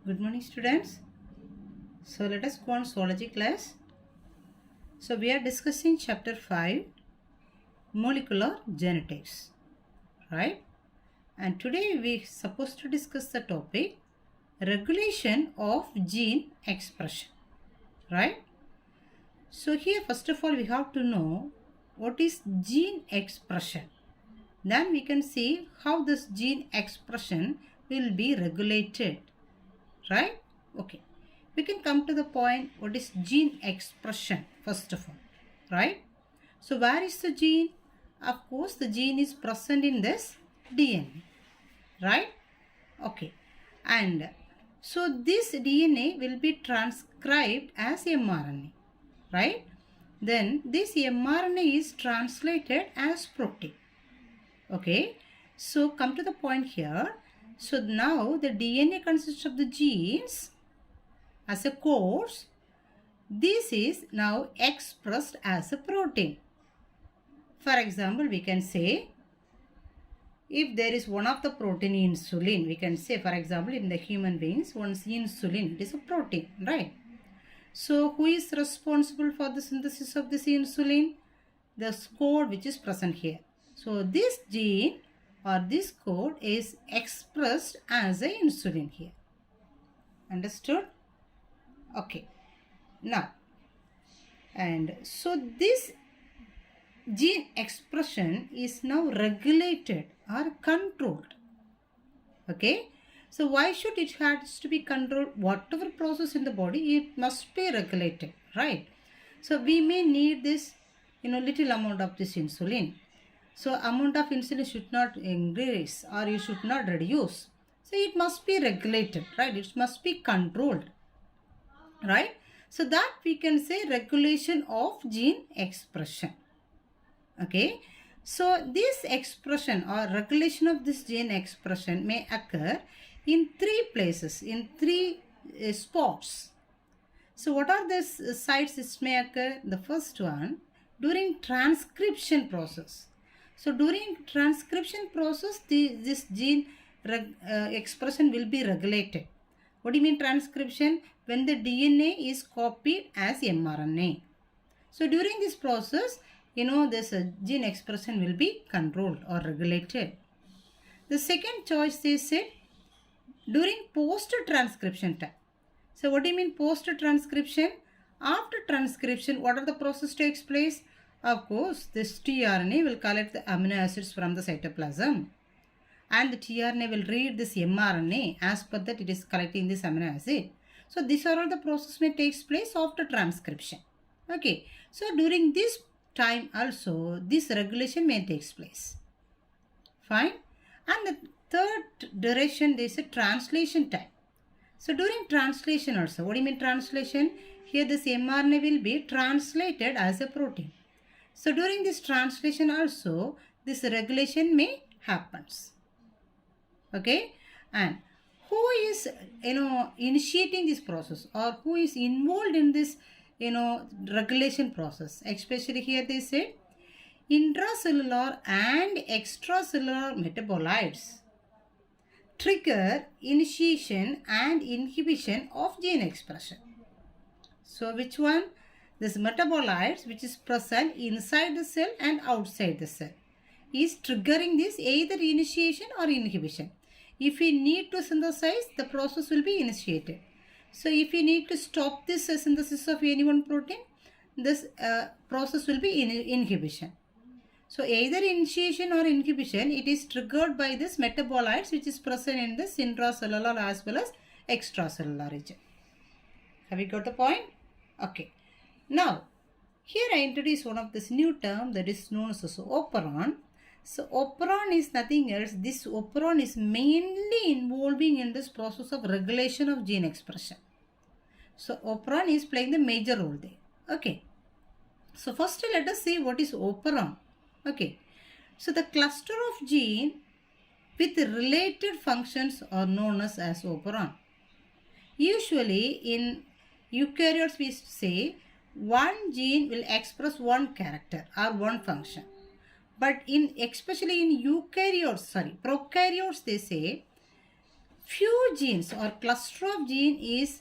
Good morning, students. So let us go on zoology class. So we are discussing chapter 5, molecular genetics, right? And today we are supposed to discuss the topic regulation of gene expression, right? So here first of all we have to know what is gene expression. Then we can see how this gene expression will be regulated, right? Okay. We can come to the point what is gene expression first of all, right? So where is the gene? Of course the gene is present in this DNA, right? Okay. And so this DNA will be transcribed as mRNA, right? Then this mRNA is translated as protein. Okay. So come to the point here. So now the DNA consists of the genes as a course. This is now expressed as a protein. For example, we can say if there is one of the protein insulin, we can say for example in the human beings, one's insulin, it is a protein, right? So who is responsible for the synthesis of this insulin? The code which is present here. So this gene or this code is expressed as a insulin here. Understood? Okay. Now, and so this gene expression is now regulated or controlled. Okay. So why should it has to be controlled? Whatever process in the body, it must be regulated, right? So we may need this, little amount of this insulin. So amount of insulin should not increase or you should not reduce. So it must be regulated, right? It must be controlled, right? So that we can say regulation of gene expression. Okay. So this expression or regulation of this gene expression may occur in three places, in three spots. So what are the sites it may occur? The first one, during transcription process. So during transcription process, this gene expression will be regulated. What do you mean transcription? When the DNA is copied as mRNA. So during this process, this gene expression will be controlled or regulated. The second choice they said during post-transcription time. So what do you mean post-transcription? After transcription, what are the process takes place? Of course, this tRNA will collect the amino acids from the cytoplasm. And the tRNA will read this mRNA. As per that, it is collecting this amino acid. So these are all the process may takes place after transcription. Okay. So during this time also, this regulation may takes place. Fine. And the third duration, there is a translation time. So during translation also, what do you mean translation? Here this mRNA will be translated as a protein. So during this translation also, this regulation may happens. Okay. And who is, initiating this process or who is involved in this, regulation process? Especially here they say intracellular and extracellular metabolites trigger initiation and inhibition of gene expression. So which one? This metabolites which is present inside the cell and outside the cell is triggering this either initiation or inhibition. If we need to synthesize, the process will be initiated. So if we need to stop this synthesis of any one protein, this process will be inhibition. So either initiation or inhibition, it is triggered by this metabolites which is present in this intracellular as well as extracellular region. Have you got the point? Okay. Now, here I introduce one of this new term that is known as operon. So operon is nothing else. This operon is mainly involving in this process of regulation of gene expression. So operon is playing the major role there. Okay. So first let us see what is operon. Okay. So the cluster of gene with related functions are known as operon. Usually in eukaryotes we say one gene will express one character or one function. But especially in prokaryotes they say few genes or cluster of gene is,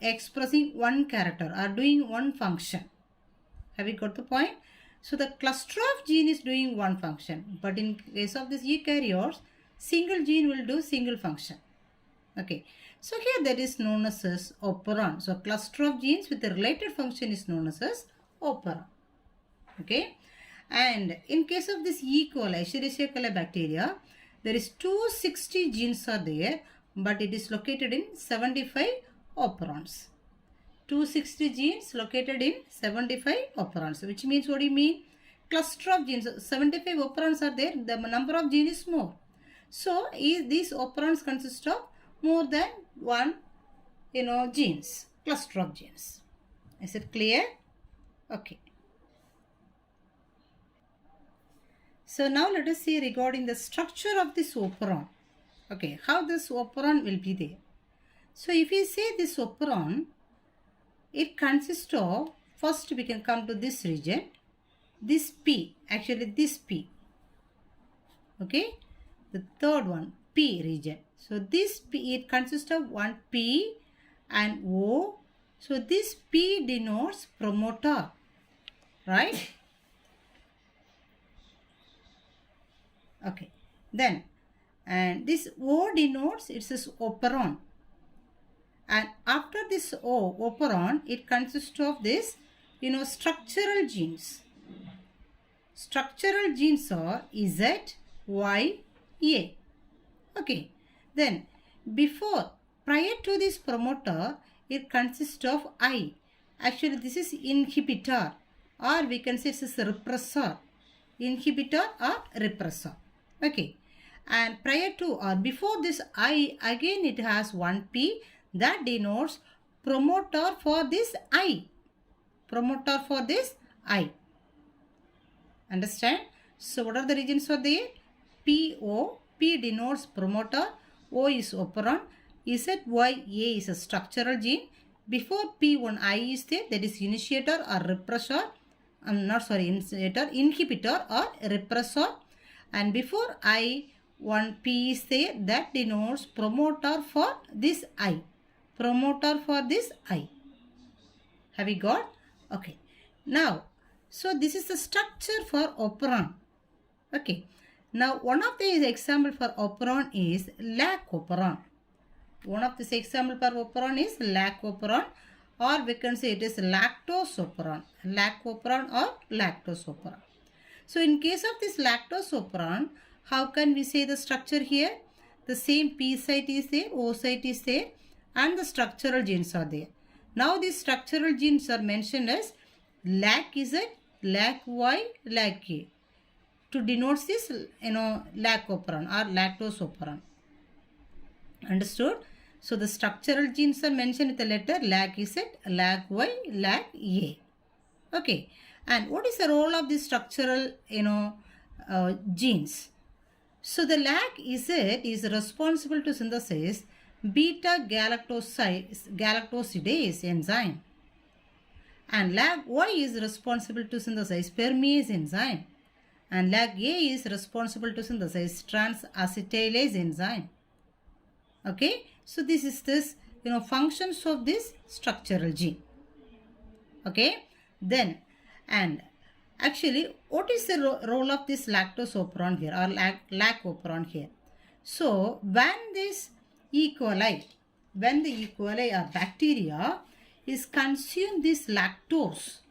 expressing one character or doing one function. Have you got the point? So the cluster of gene is doing one function, but in case of this eukaryotes, single gene will do single function. Okay, so here that is known as operon. So cluster of genes with a related function is known as operon. Okay, and in case of this E. coli, Escherichia coli bacteria, there is 260 genes are there, but it is located in 75 operons. 260 genes located in 75 operons, which means, what do you mean? Cluster of genes, 75 operons are there, the number of genes is more. So these operons consist of more than one, genes, cluster of genes. Is it clear? Okay. So now let us see regarding the structure of this operon. Okay, how this operon will be there. So if we say this operon, it consists of, first we can come to this region, this P, actually this P. Okay, the third one, P region. So this P, it consists of one P and O. So this P denotes promoter, right? Okay, then, and this O denotes, it says operon. And after this O, operon, it consists of this, structural genes. Structural genes are Z, Y, A. Okay. Then, prior to this promoter, it consists of I. Actually, this is inhibitor, or we can say it is a repressor. Inhibitor or repressor. Okay. And prior to or before this I, again it has one P. That denotes promoter for this I. Promoter for this I. Understand? So what are the regions for there? PO. P denotes promoter. O is operon. ZYA is a structural gene. Before P1 I is there, that is initiator or repressor. Inhibitor or repressor. And before I1 P is there, that denotes promoter for this I. Promoter for this I. Have you got? Okay. Now, so this is the structure for operon. Okay. Now, one of the example for operon is lac operon. One of this example for operon is lac operon, or we can say it is lactose operon. Lac operon or lactose operon. So, in case of this lactose operon, how can we say the structure here? The same P site is there, O site is there, and the structural genes are there. Now, these structural genes are mentioned as lac Z, lac Y, lac A to denote this, lac operon or lactose operon. Understood? So, the structural genes are mentioned with the letter lac Z, lac Y, lac A. Okay. And what is the role of these structural, genes? So, the lac Z is responsible to synthesize beta-galactosidase enzyme. And lac Y is responsible to synthesize permease enzyme. And lac A is responsible to synthesize trans-acetylase enzyme. Okay. So, this is this, functions of this structural gene. Okay. Then, and actually, what is the role of this lactose operon here or lac operon here? So, when this E. coli, when the E. coli or bacteria is consume this lactose,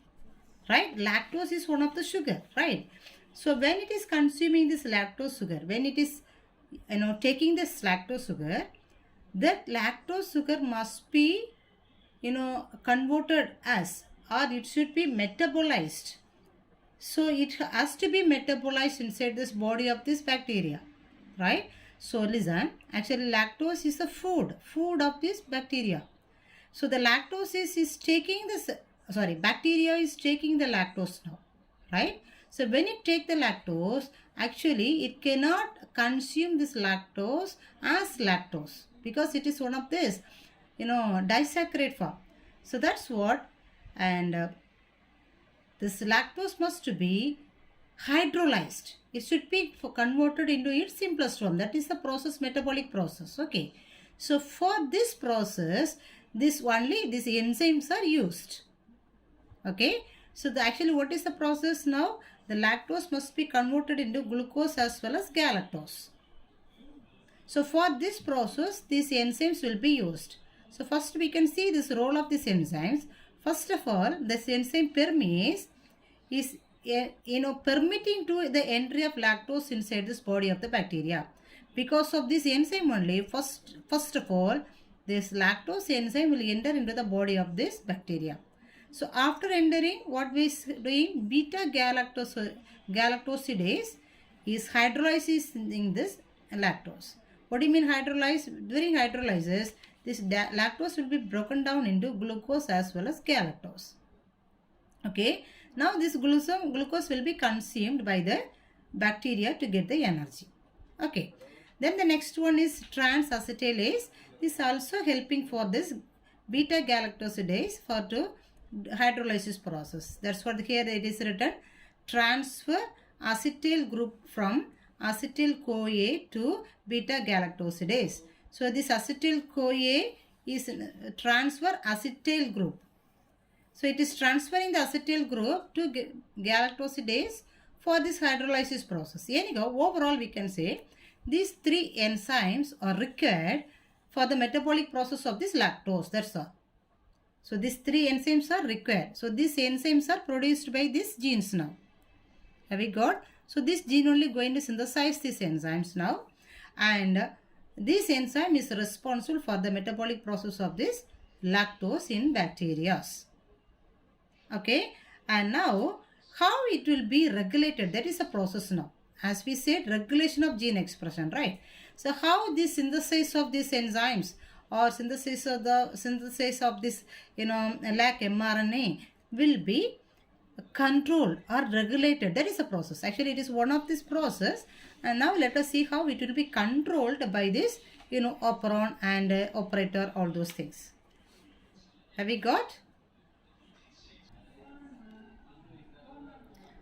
right? Lactose is one of the sugar, right? So, when it is consuming this lactose sugar, when it is, taking this lactose sugar, that lactose sugar must be, converted as, or it should be metabolized. So, it has to be metabolized inside this body of this bacteria, right? So, listen, actually lactose is the food of this bacteria. So, the lactose is taking this, bacteria is taking the lactose now, right? So, when it take the lactose, actually it cannot consume this lactose as lactose because it is one of this, disaccharide form. So, that's what, and this lactose must be hydrolyzed. It should be converted into its simplest form. That is the process, metabolic process. Okay. So for this process, these enzymes are used. Okay. So actually what is the process now? The lactose must be converted into glucose as well as galactose. So for this process, these enzymes will be used. So first we can see this role of these enzymes. First of all, this enzyme permease is permitting to the entry of lactose inside this body of the bacteria. Because of this enzyme only, first of all, this lactose enzyme will enter into the body of this bacteria. So after entering, what we doing? Beta galactosidase is hydrolyzing this lactose. What do you mean hydrolyze? During hydrolysis, this lactose will be broken down into glucose as well as galactose. Okay. Now this glucose will be consumed by the bacteria to get the energy. Okay. Then the next one is trans-acetylase. This is also helping for this beta galactosidase for the hydrolysis process. That's what here it is written. Transfer acetyl group from acetyl-CoA to beta galactosidase. So this acetyl-CoA is transfer acetyl group. So it is transferring the acetyl group to galactosidase for this hydrolysis process. Anyhow, overall we can say these three enzymes are required for the metabolic process of this lactose. That's all. So these three enzymes are required. So these enzymes are produced by these genes now. Have we got? So this gene only going to synthesize these enzymes now. And this enzyme is responsible for the metabolic process of this lactose in bacteria. Okay. And now how it will be regulated? That is a process now. As we said, regulation of gene expression, right? So how this synthesis of these enzymes or synthesis of this lac mRNA will be controlled or regulated. That is a process. Actually, it is one of this process. And now let us see how it will be controlled by this operon and operator, all those things. Have we got?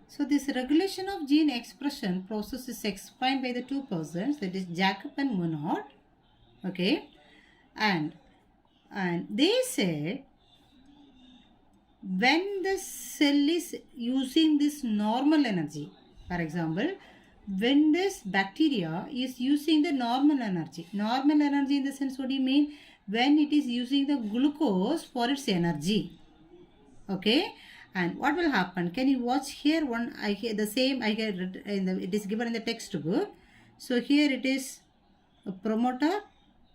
So this regulation of gene expression process is explained by the two persons, that is Jacob and Monod. Okay. And they say when the cell is using this normal energy, for example, when this bacteria is using the normal energy in the sense, what do you mean? When it is using the glucose for its energy. Okay. And what will happen? Can you watch here? It is given in the textbook. So here it is a promoter,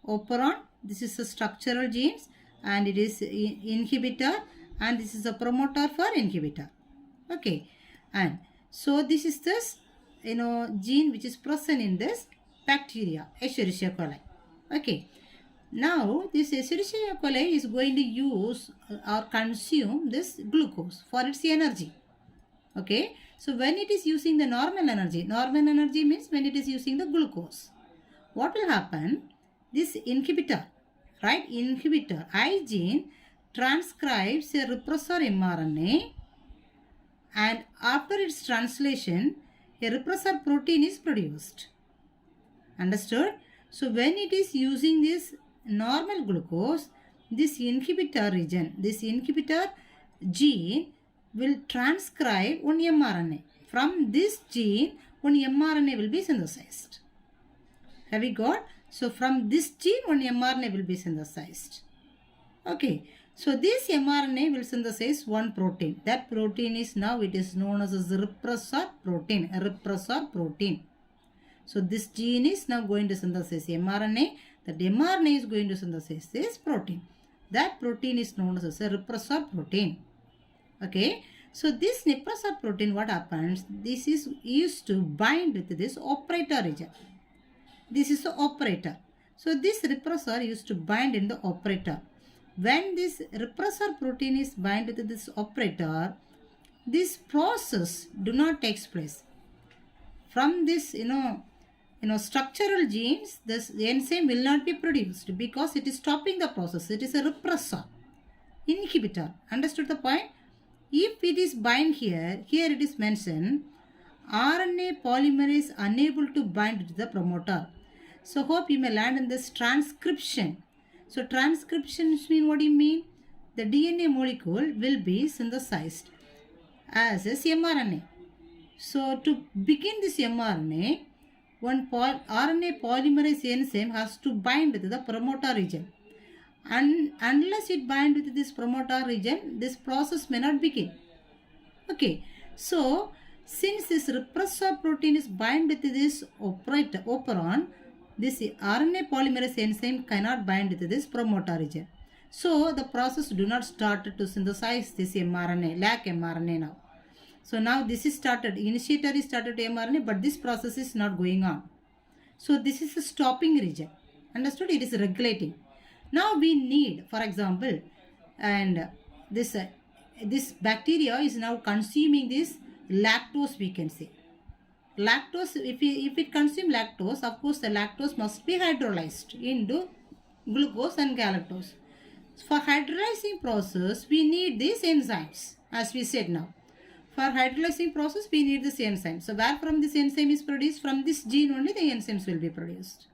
operon. This is a structural genes, and it is inhibitor, and this is a promoter for inhibitor. Okay. And so this is this gene which is present in this bacteria, Escherichia coli. Okay. Now this Escherichia coli is going to use or consume this glucose for its energy. Okay. So when it is using the normal energy means when it is using the glucose, what will happen? This inhibitor, right? Inhibitor, I gene transcribes a repressor mRNA, and after its translation, a repressor protein is produced. Understood? So when it is using this normal glucose, this inhibitor region, this inhibitor gene will transcribe one mRNA. From this gene, one mRNA will be synthesized. Have we got? So from this gene, one mRNA will be synthesized. Okay. So this mRNA will synthesize one protein. That protein is now, it is known as a repressor protein. A repressor protein. So this gene is now going to synthesize mRNA. That mRNA is going to synthesize this protein. That protein is known as a repressor protein. Okay. So this repressor protein, what happens? This is used to bind with this operator region. This is the operator. So this repressor used to bind in the operator. When this repressor protein is bind with this operator, this process do not take place. From this, structural genes, this enzyme will not be produced because it is stopping the process. It is a repressor, inhibitor. Understood the point? If it is bind here it is mentioned, RNA polymerase unable to bind to the promoter. So hope you may learn in this transcription. So transcription means, what do you mean? The DNA molecule will be synthesized as a mRNA. So to begin this mRNA, one RNA polymerase enzyme has to bind with the promoter region. And unless it binds with this promoter region, this process may not begin. Okay, so since this repressor protein is bind with this operon, this RNA polymerase enzyme cannot bind with this promoter region. So the process do not start to synthesize this mRNA, lac mRNA now. So now this is started, initiator is started mRNA, but this process is not going on. So this is a stopping region. Understood? It is regulating. Now we need, for example, and this bacteria is now consuming this lactose, we can say. Lactose, if it consumes lactose, of course the lactose must be hydrolyzed into glucose and galactose. For hydrolyzing process, we need these enzymes, as we said now. For hydrolyzing process, we need this enzyme. So where from this enzyme is produced? From this gene only the enzymes will be produced.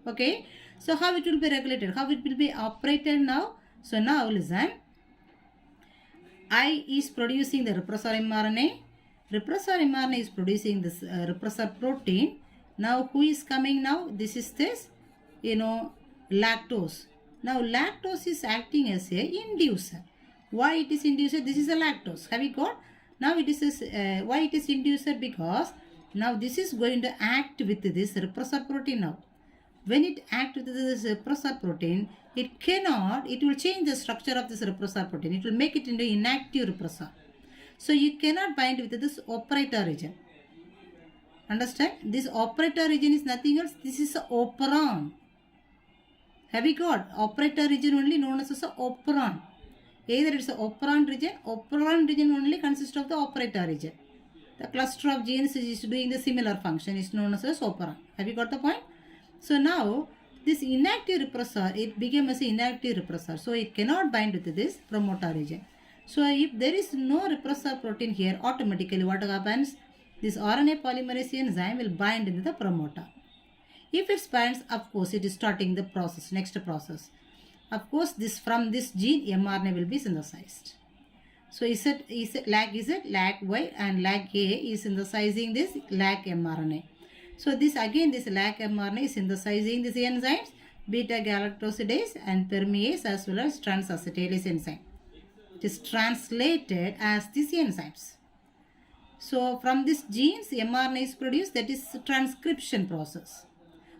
Okay. So how it will be regulated? How it will be operated now? So now listen. I is producing the repressor mRNA. Repressor mRNA is producing this repressor protein. Now who is coming now? This is this, lactose. Now lactose is acting as a inducer. Why it is inducer? This is a lactose. Have you got? Now it is why it is inducer? Because now this is going to act with this repressor protein now. When it acts with this repressor protein, it will change the structure of this repressor protein. It will make it into inactive repressor. So you cannot bind with this operator region. Understand? This operator region is nothing else. This is an operon. Have you got? Operator region only known as an operon. Either it's an operon region only consists of the operator region. The cluster of genes is doing the similar function is known as operon. Have you got the point? So now this inactive repressor, it became as an inactive repressor. So it cannot bind with this promoter region. So if there is no repressor protein here, automatically what happens? This RNA polymerase enzyme will bind into the promoter. If it binds, of course, it is starting the process, next process. Of course, from this gene, mRNA will be synthesized. So lac Y and lac A is synthesizing this lac mRNA. So this lac mRNA is synthesizing these enzymes, beta galactosidase and permease as well as transacetylase enzyme. It is translated as these enzymes. So from these genes, mRNA is produced, that is transcription process.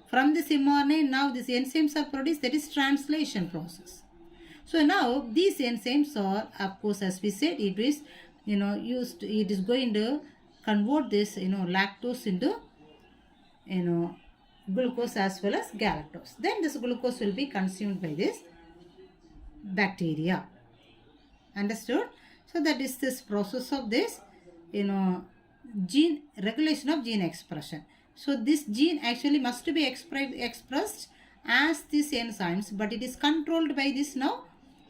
From this mRNA, now these enzymes are produced, that is translation process. So now these enzymes are, of course, as we said, it is used. It is going to convert this lactose into glucose as well as galactose. Then this glucose will be consumed by this bacteria. Understood? So that is this process of this gene regulation of gene expression. So this gene actually must be expressed as these enzymes, but it is controlled by this now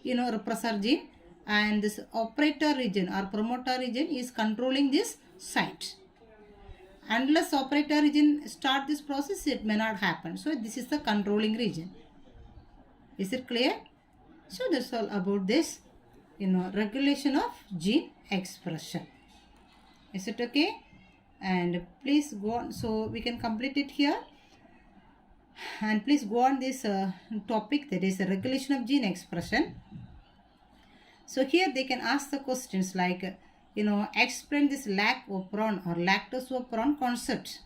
repressor gene, and this operator region or promoter region is controlling this site. Unless operator region start this process, it may not happen. So this is the controlling region. Is it clear? So that's all about this regulation of gene expression. Is it okay? And please go on, so we can complete it here. And please go on this topic, that is the regulation of gene expression. So here they can ask the questions like, explain this lac operon or lactose operon concept.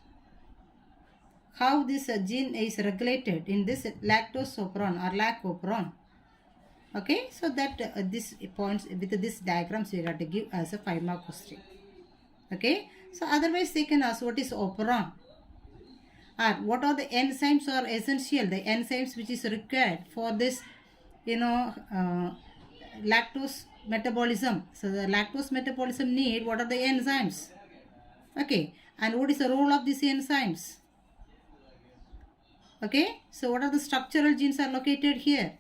How this gene is regulated in this lactose operon or lac operon. Okay, so that this points with this diagrams you have to give as a 5-mark question. Okay, so otherwise they can ask what is operon, or what are the enzymes are essential, the enzymes which is required for this lactose metabolism. So the lactose metabolism need, what are the enzymes? Okay, and what is the role of these enzymes? Okay, so what are the structural genes are located here?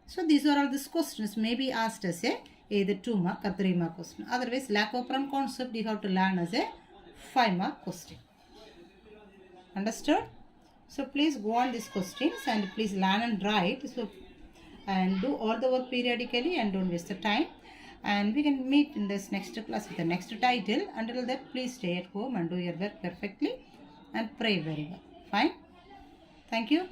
So these are all these questions may be asked as a either 2-mark or 3-mark question. Otherwise, lac operon concept you have to learn as a 5-mark question. Understood? So please go on these questions and please learn and write. So and do all the work periodically and don't waste the time. And we can meet in this next class with the next title. Until that, please stay at home and do your work perfectly and pray very well. Fine. Thank you.